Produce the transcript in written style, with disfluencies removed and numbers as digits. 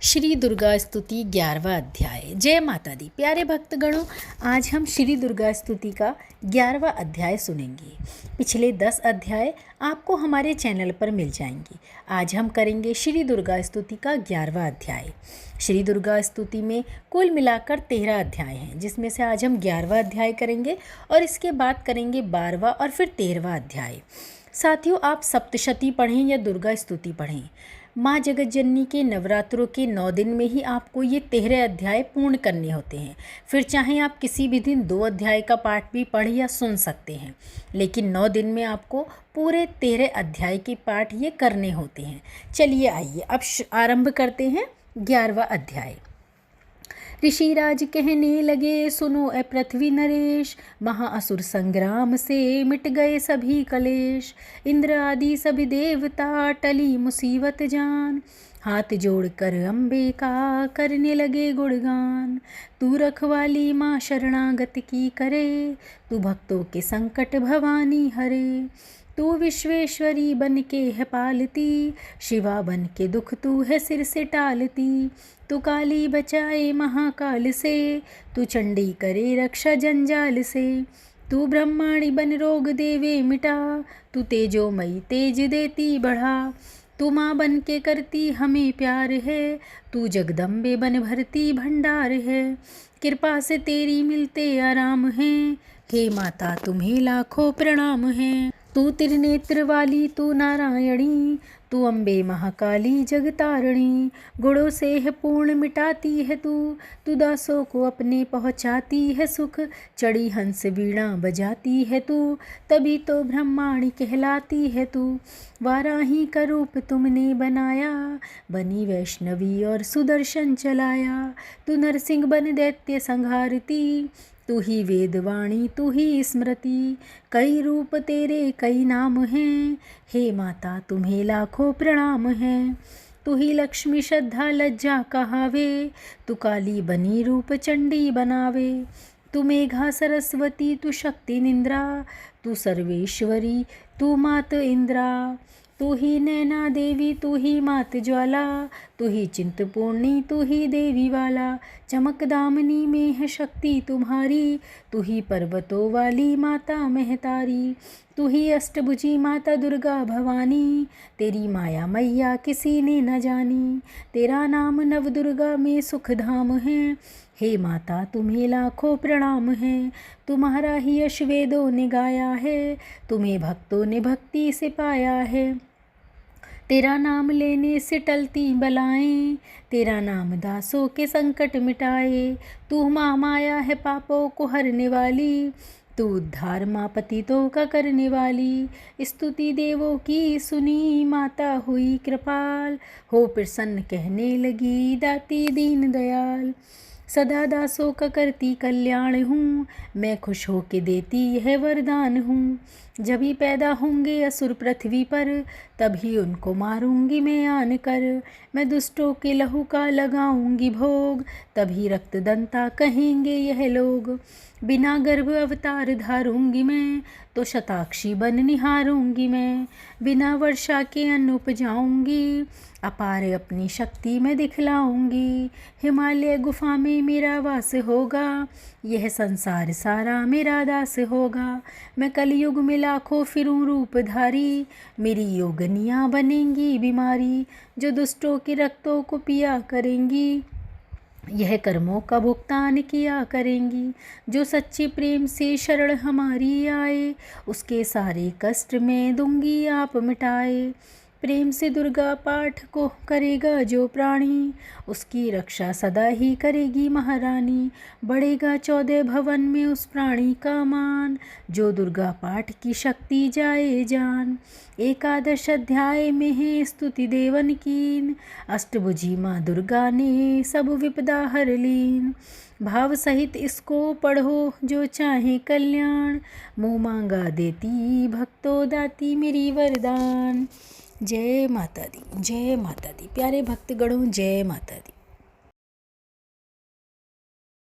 श्री दुर्गा स्तुति 11वां अध्याय। जय माता दी। प्यारे भक्तगणों, आज हम श्री दुर्गा स्तुति का 11वां अध्याय सुनेंगे। पिछले 10 अध्याय आपको हमारे चैनल पर मिल जाएंगे। आज हम करेंगे श्री दुर्गा स्तुति का 11वां अध्याय। श्री दुर्गा स्तुति में कुल मिलाकर 13 अध्याय हैं, जिसमें से आज हम 11वां अध्याय करेंगे और इसके बाद करेंगे 12वां और फिर 13वां अध्याय। साथियों, आप सप्तशती पढ़ें या दुर्गा स्तुति पढ़ें, माँ जगत जननी के नवरात्रों के 9 दिन में ही आपको ये 13 अध्याय पूर्ण करने होते हैं। फिर चाहे आप किसी भी दिन 2 अध्याय का पाठ भी पढ़ या सुन सकते हैं, लेकिन 9 दिन में आपको पूरे 13 अध्याय के पाठ ये करने होते हैं। चलिए आइए अब आरंभ करते हैं 11वां अध्याय। ऋषिराज कहने लगे, सुनो ए पृथ्वी नरेश, महाअसुर संग्राम से मिट गए सभी कलेश। इंद्र आदि सभी देवता टली मुसीबत जान, हाथ जोड़कर अम्बे का करने लगे गुणगान। तू रखवाली माँ शरणागत की करे, तू भक्तों के संकट भवानी हरे। तू विश्वेश्वरी बन के है पालती, शिवा बन के दुख तू है सिर से टालती। तू काली बचाए महाकाल से, तू चंडी करे रक्षा जंजाल से। तू ब्रह्माणी बन रोग देवे मिटा, तू तेजोमयी तेज देती बढ़ा। तू माँ बन के करती हमें प्यार है, तू जगदम्बे बन भरती भंडार है। कृपा से तेरी मिलते आराम हैं, हे माता तुम्हें लाखों प्रणाम हैं। तू त्रिनेत्र वाली तू नारायणी, तू अम्बे महाकाली जगतारणी। गुणों से है पूर्ण मिटाती है तू दासों को अपने पहुँचाती है सुख। चढ़ी हंस वीणा बजाती है तू, तभी तो ब्रह्माणी कहलाती है तू। वाराही का रूप तुमने बनाया, बनी वैष्णवी और सुदर्शन चलाया। तू नरसिंह बन दैत्य संहारती, तू ही वेदवाणी तू ही स्मृति। कई रूप तेरे कई नाम हैं, हे माता तुम्हें लाखों प्रणाम हैं। तू ही लक्ष्मी श्रद्धा लज्जा कहावे, तू काली बनी रूप चंडी बनावे। तू मेघा सरस्वती तू शक्ति निंद्रा, तू सर्वेश्वरी तू मात इंद्रा। तू ही नैना देवी तू ही मात ज्वाला, तू ही चिंतपूर्णी तू ही देवी वाला। चमक दामनी में है शक्ति तुम्हारी, तू ही पर्वतों वाली माता महतारी। तू ही अष्टभुजी माता दुर्गा भवानी, तेरी माया मैया किसी ने न जानी। तेरा नाम नव दुर्गा में सुख धाम है, हे माता तुम्हें लाखों प्रणाम है। तुम्हारा ही यश वेदों ने गाया है, तुम्हें भक्तों ने भक्ति से पाया है। तेरा नाम लेने से टलती बलाएं, तेरा नाम दासों के संकट मिटाए। तू माँ माया है पापों को हरने वाली, तू उद्धार माँ पतितों का करने वाली। स्तुति देवों की सुनी माता हुई कृपाल, हो प्रसन्न कहने लगी दाती दीन दयाल। सदा दासों का करती कल्याण हूँ, मैं खुश हो के देती यह वरदान हूँ। जब ही पैदा होंगे असुर पृथ्वी पर, तभी उनको मारूंगी मैं आन कर। मैं दुष्टों के लहू का लगाऊंगी भोग, तभी रक्त दंता कहेंगे यह लोग। बिना गर्भ अवतार धारूंगी मैं, तो शताक्षी बन निहारूंगी मैं। बिना वर्षा के अन्न उपजाऊंगी, अपार अपनी शक्ति मैं दिखलाऊंगी। हिमालय गुफा में मेरा वास होगा, यह संसार सारा मेरा दास होगा। मैं कलयुग में लाखों फिरूं रूपधारी, मेरी योगनियाँ बनेंगी बीमारी। जो दुष्टों के रक्तों को पिया करेंगी, यह कर्मों का भुगतान किया करेंगी। जो सच्चे प्रेम से शरण हमारी आए, उसके सारे कष्ट मैं दूंगी आप मिटाए। प्रेम से दुर्गा पाठ को करेगा जो प्राणी, उसकी रक्षा सदा ही करेगी महारानी। बढ़ेगा 14 भवन में उस प्राणी का मान, जो दुर्गा पाठ की शक्ति जाए जान। एकादश अध्याय में है स्तुति देवन कीन, अष्टभुजी माँ दुर्गा ने सब विपदा हर लीन। भाव सहित इसको पढ़ो जो चाहे कल्याण, मुँह मांगा देती भक्तों दाती मेरी वरदान। जय माता दी, जय माता दी। प्यारे भक्तगणों, जय माता दी।